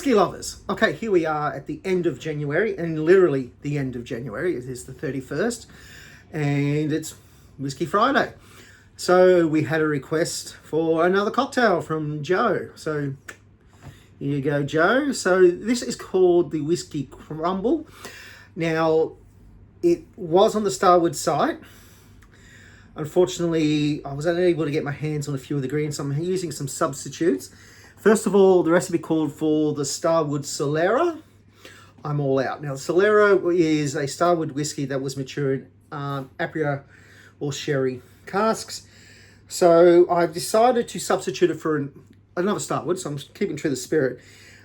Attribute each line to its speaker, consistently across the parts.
Speaker 1: Whiskey lovers, okay, here we are at the end of January, and literally the end of January. It is the 31st, and it's Whiskey Friday. So we had a request for another cocktail from Joe. So here you go, Joe. So this is called the Whisky Crumble. Now, it was on the Starward site. Unfortunately, I was unable to get my hands on a few of the greens, so I'm using some substitutes. First of all, the recipe called for the Starward Solera. I'm all out. Now, the Solera is a Starward whiskey that was matured Apria or sherry casks. So I've decided to substitute it for another Starward, so I'm keeping true to the spirit.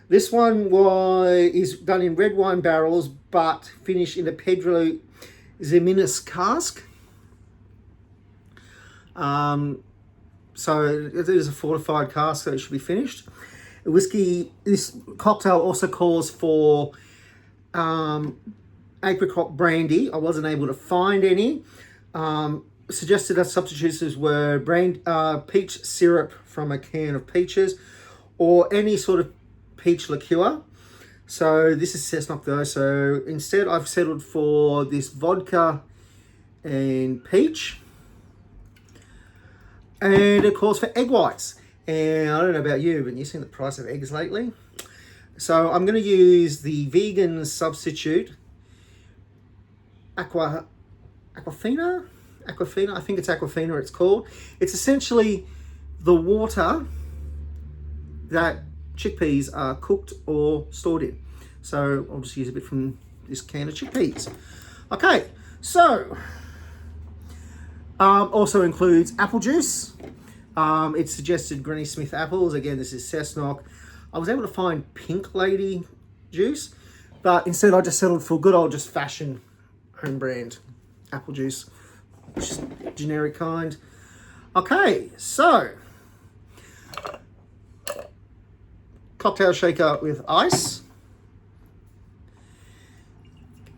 Speaker 1: This one is done in red wine barrels, but finished in a Pedro Ximénez cask. So it is a fortified cask, so it should be finished. This cocktail also calls for apricot brandy. I wasn't able to find any. Suggested as substitutes were peach syrup from a can of peaches, or any sort of peach liqueur. So this is Cessnock though. So instead I've settled for this vodka and peach. And it calls for egg whites. And I don't know about you, but you've seen the price of eggs lately. So I'm going to use the vegan substitute, Aquafina, I think it's Aquafina it's called. It's essentially the water that chickpeas are cooked or stored in. So I'll just use a bit from this can of chickpeas. Okay, so also includes apple juice. It suggested Granny Smith apples. Again, this is Cessnock. I was able to find Pink Lady juice, but instead I just settled for good old just fashion home brand apple juice. Just generic kind. Okay, so cocktail shaker with ice.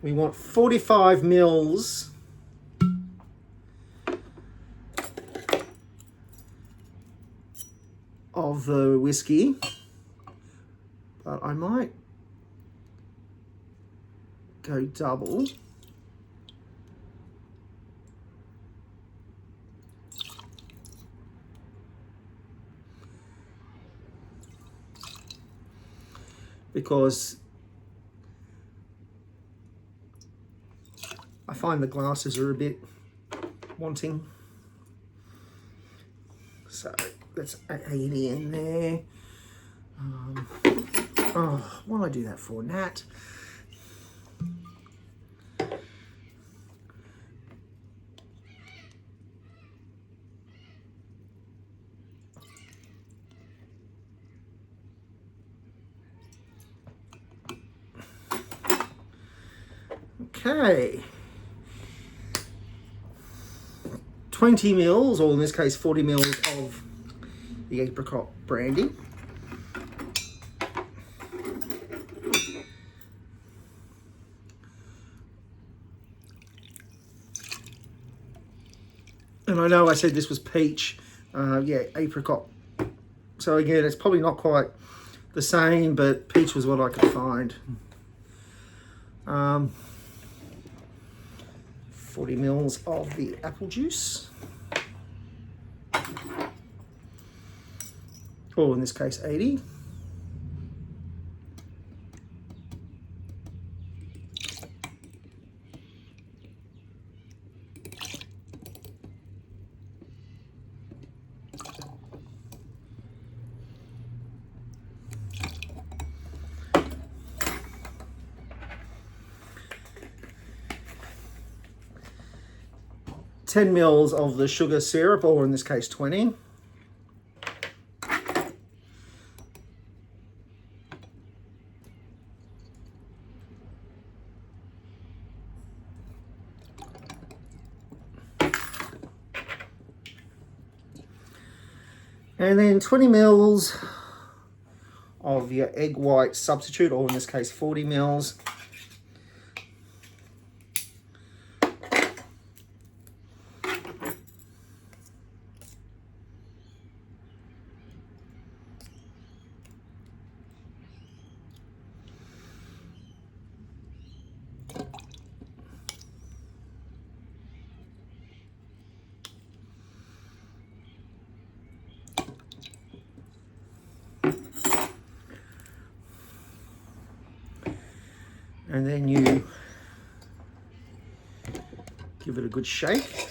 Speaker 1: We want 45 mils of the whiskey, but I might go double. Because I find the glasses are a bit wanting. So let's add 80 in there. What do I do that for, Nat? Okay. 20 mils, or in this case 40 mils of the apricot brandy. And I know I said this was peach, yeah, apricot. So again, it's probably not quite the same, but peach was what I could find. 40 mils of the apple juice. Or in this case, 80. $10 mils of the sugar syrup, or in this case 20. And then 20 mils of your egg white substitute, or in this case 40 mils. And then you give it a good shake.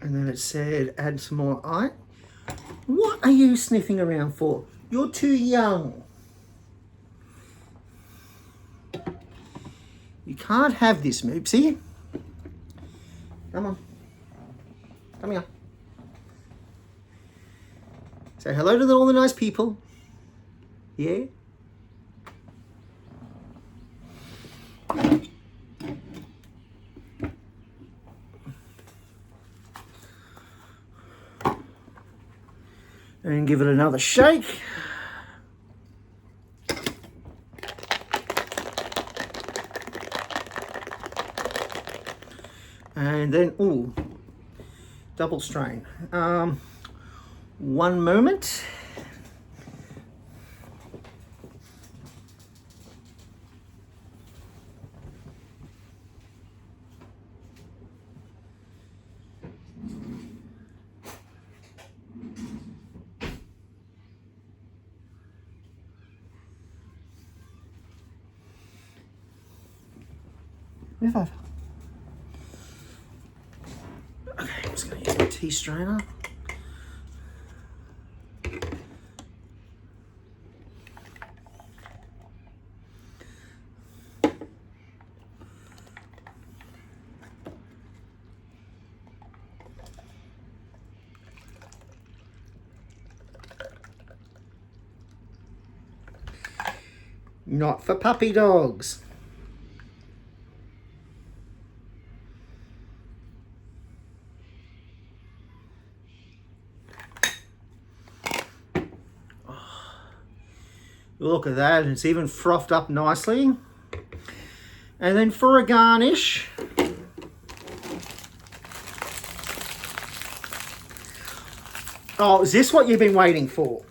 Speaker 1: And then it said, add some more ice. What are you sniffing around for? You're too young. You can't have this, Moopsie. Come on. Come here. Say hello to all the nice people. Yeah? And give it another shake. And then, ooh, double strain. One moment. Move over. Okay, I'm just going to use my tea strainer. Not for puppy dogs. Look at that, it's even frothed up nicely. And then for a garnish, oh, is this what you've been waiting for?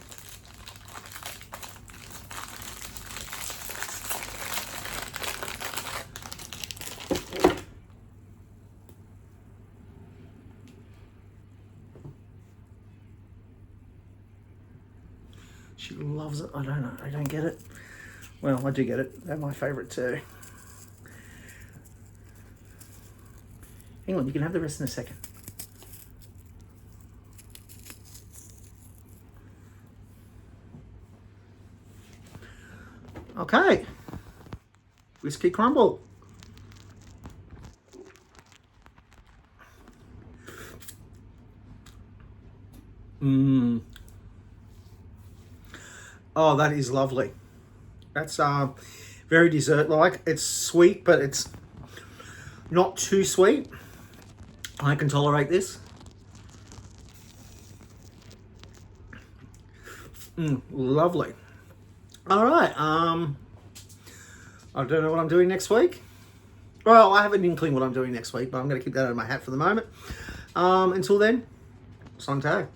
Speaker 1: She loves it. I don't know. I don't get it. Well, I do get it. They're my favourite too. Hang on, you can have the rest in a second. Okay. Whisky Crumble. Mmm. Oh, that is lovely. That's very dessert-like. It's sweet, but it's not too sweet. I can tolerate this. Lovely. All right. I don't know what I'm doing next week. Well, I have an inkling what I'm doing next week, but I'm going to keep that out of my hat for the moment. Until then, Santé.